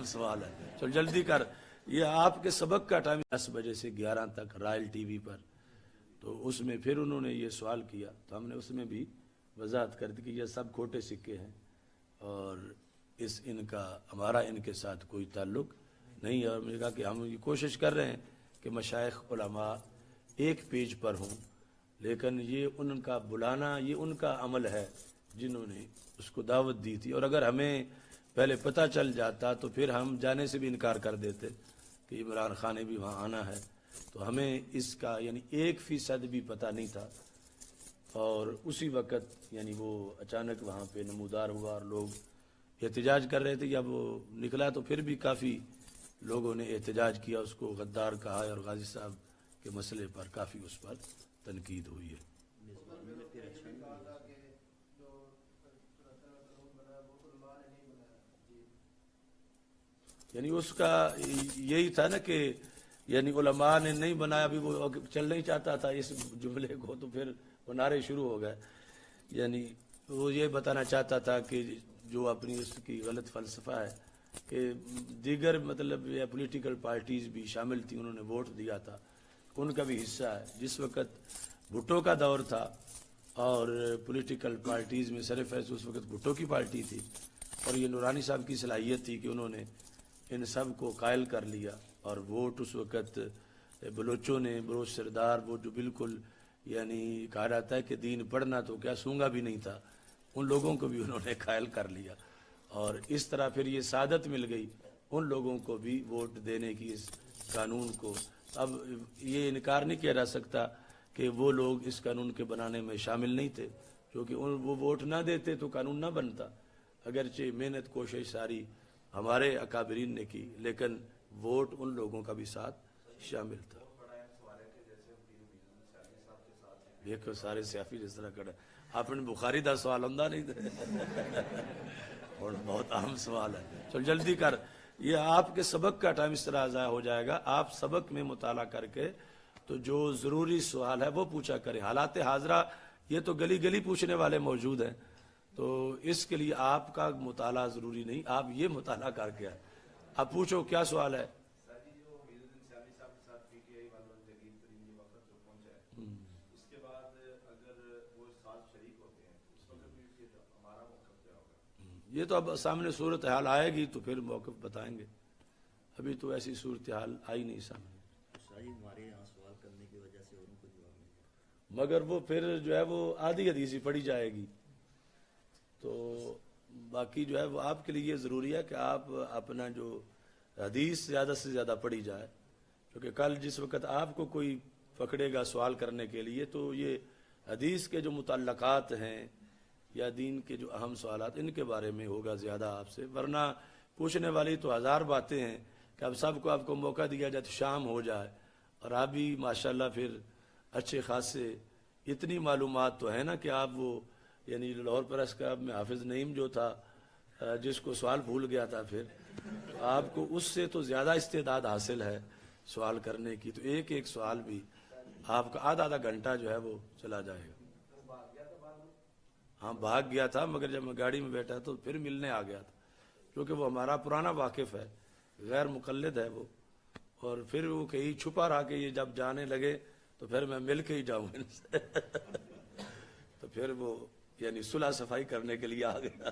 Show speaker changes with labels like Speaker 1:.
Speaker 1: سوال ہے. چل جلدی کر. یہ آپ کے سبق کا ٹائم 10 بجے سے 11 تک رائل ٹی وی پر. تو اس میں پھر انہوں نے یہ سوال کیا تو ہم نے اس میں بھی وضاحت کر دی کہ یہ سب کھوٹے سکے ہیں اور ہمارا ان کے ساتھ کوئی تعلق نہیں ہے. اور مجھے کہا کہ ہم یہ کوشش کر رہے ہیں کہ مشائخ علماء ایک پیج پر ہوں، لیکن یہ ان کا بلانا یہ ان کا عمل ہے جنہوں نے اس کو دعوت دی تھی. اور اگر ہمیں پہلے پتہ چل جاتا تو پھر ہم جانے سے بھی انکار کر دیتے کہ عمران خان نے بھی وہاں آنا ہے. تو ہمیں اس کا یعنی 1% بھی پتہ نہیں تھا. اور اسی وقت یعنی وہ اچانک وہاں پہ نمودار ہوا اور لوگ احتجاج کر رہے تھے. جب وہ نکلا تو پھر بھی کافی لوگوں نے احتجاج کیا، اس کو غدار کہا ہے اور غازی صاحب کے مسئلے پر کافی اس پر تنقید ہوئی ہے. یعنی اس کا یہی تھا نا کہ یعنی علماء نے نہیں بنایا. ابھی وہ چل نہیں چاہتا تھا اس جملے کو تو پھر وہ نعرے شروع ہو گئے. یعنی وہ یہ بتانا چاہتا تھا کہ جو اپنی اس کی غلط فلسفہ ہے کہ دیگر مطلب یا پولیٹیکل پارٹیز بھی شامل تھی، انہوں نے ووٹ دیا تھا، ان کا بھی حصہ ہے. جس وقت بھٹو کا دور تھا اور پولیٹیکل پارٹیز میں سرفہرست اس وقت بھٹو کی پارٹی تھی، اور یہ نورانی صاحب کی صلاحیت تھی کہ انہوں نے ان سب کو قائل کر لیا. اور ووٹ اس وقت بلوچوں نے، بلوچ سردار وہ جو بالکل یعنی کہا جاتا ہے کہ دین پڑھنا تو کیا سونگا بھی نہیں تھا، ان لوگوں کو بھی انہوں نے قائل کر لیا. اور اس طرح پھر یہ سعادت مل گئی ان لوگوں کو بھی ووٹ دینے کی اس قانون کو. اب یہ انکار نہیں کیا جا سکتا کہ وہ لوگ اس قانون کے بنانے میں شامل نہیں تھے، کیونکہ وہ ووٹ نہ دیتے تو قانون نہ بنتا. اگرچہ محنت کوشش ساری ہمارے اکابرین نے کی، لیکن ووٹ ان لوگوں کا بھی ساتھ شامل تھا. دیکھو سارے سیافی جس طرح کڑا. آپ نے بخاری دا سوال آمدہ نہیں تھے اور بہت اہم سوال ہے. چل جلدی کر. یہ آپ کے سبق کا ٹائم اس طرح ضائع ہو جائے گا. آپ سبق میں مطالعہ کر کے تو جو ضروری سوال ہے وہ پوچھا کریں. حالات حاضرہ یہ تو گلی گلی پوچھنے والے موجود ہیں، تو اس کے لیے آپ کا مطالعہ ضروری نہیں. آپ یہ مطالعہ کر کے آپ پوچھو کیا سوال ہے. یہ تو اب سامنے صورتحال آئے گی تو پھر موقف بتائیں گے. ابھی تو ایسی صورتحال آئی نہیں سامنے. مگر وہ پھر جو ہے وہ آدھی حدیثی پڑھی جائے گی. تو باقی جو ہے وہ آپ کے لیے ضروری ہے کہ آپ اپنا جو حدیث زیادہ سے زیادہ پڑھی جائے، کیونکہ کل جس وقت آپ کو کوئی پکڑے گا سوال کرنے کے لیے تو یہ حدیث کے جو متعلقات ہیں یا دین کے جو اہم سوالات ان کے بارے میں ہوگا زیادہ آپ سے. ورنہ پوچھنے والی تو ہزار باتیں ہیں کہ اب سب کو آپ کو موقع دیا جائے تو شام ہو جائے. اور آپ بھی ماشاءاللہ پھر اچھے خاصے اتنی معلومات تو ہے نا کہ آپ وہ یعنی لاہور پریس کا میں حافظ نعیم جو تھا جس کو سوال بھول گیا تھا، پھر آپ کو اس سے تو زیادہ استعداد حاصل ہے سوال کرنے کی. تو ایک ایک سوال بھی آپ کا آدھا گھنٹہ جو ہے وہ چلا جائے گا. ہاں بھاگ گیا تھا، مگر جب میں گاڑی میں بیٹھا تو پھر ملنے آ گیا تھا، کیونکہ وہ ہمارا پرانا واقف ہے، غیر مقلد ہے وہ. اور پھر وہ کہیں چھپا رہا کہ یہ جب جانے لگے تو پھر میں مل کے ہی جاؤں ان سے تو پھر وہ یعنی صلح صفائی کرنے کے لیے آ گیا.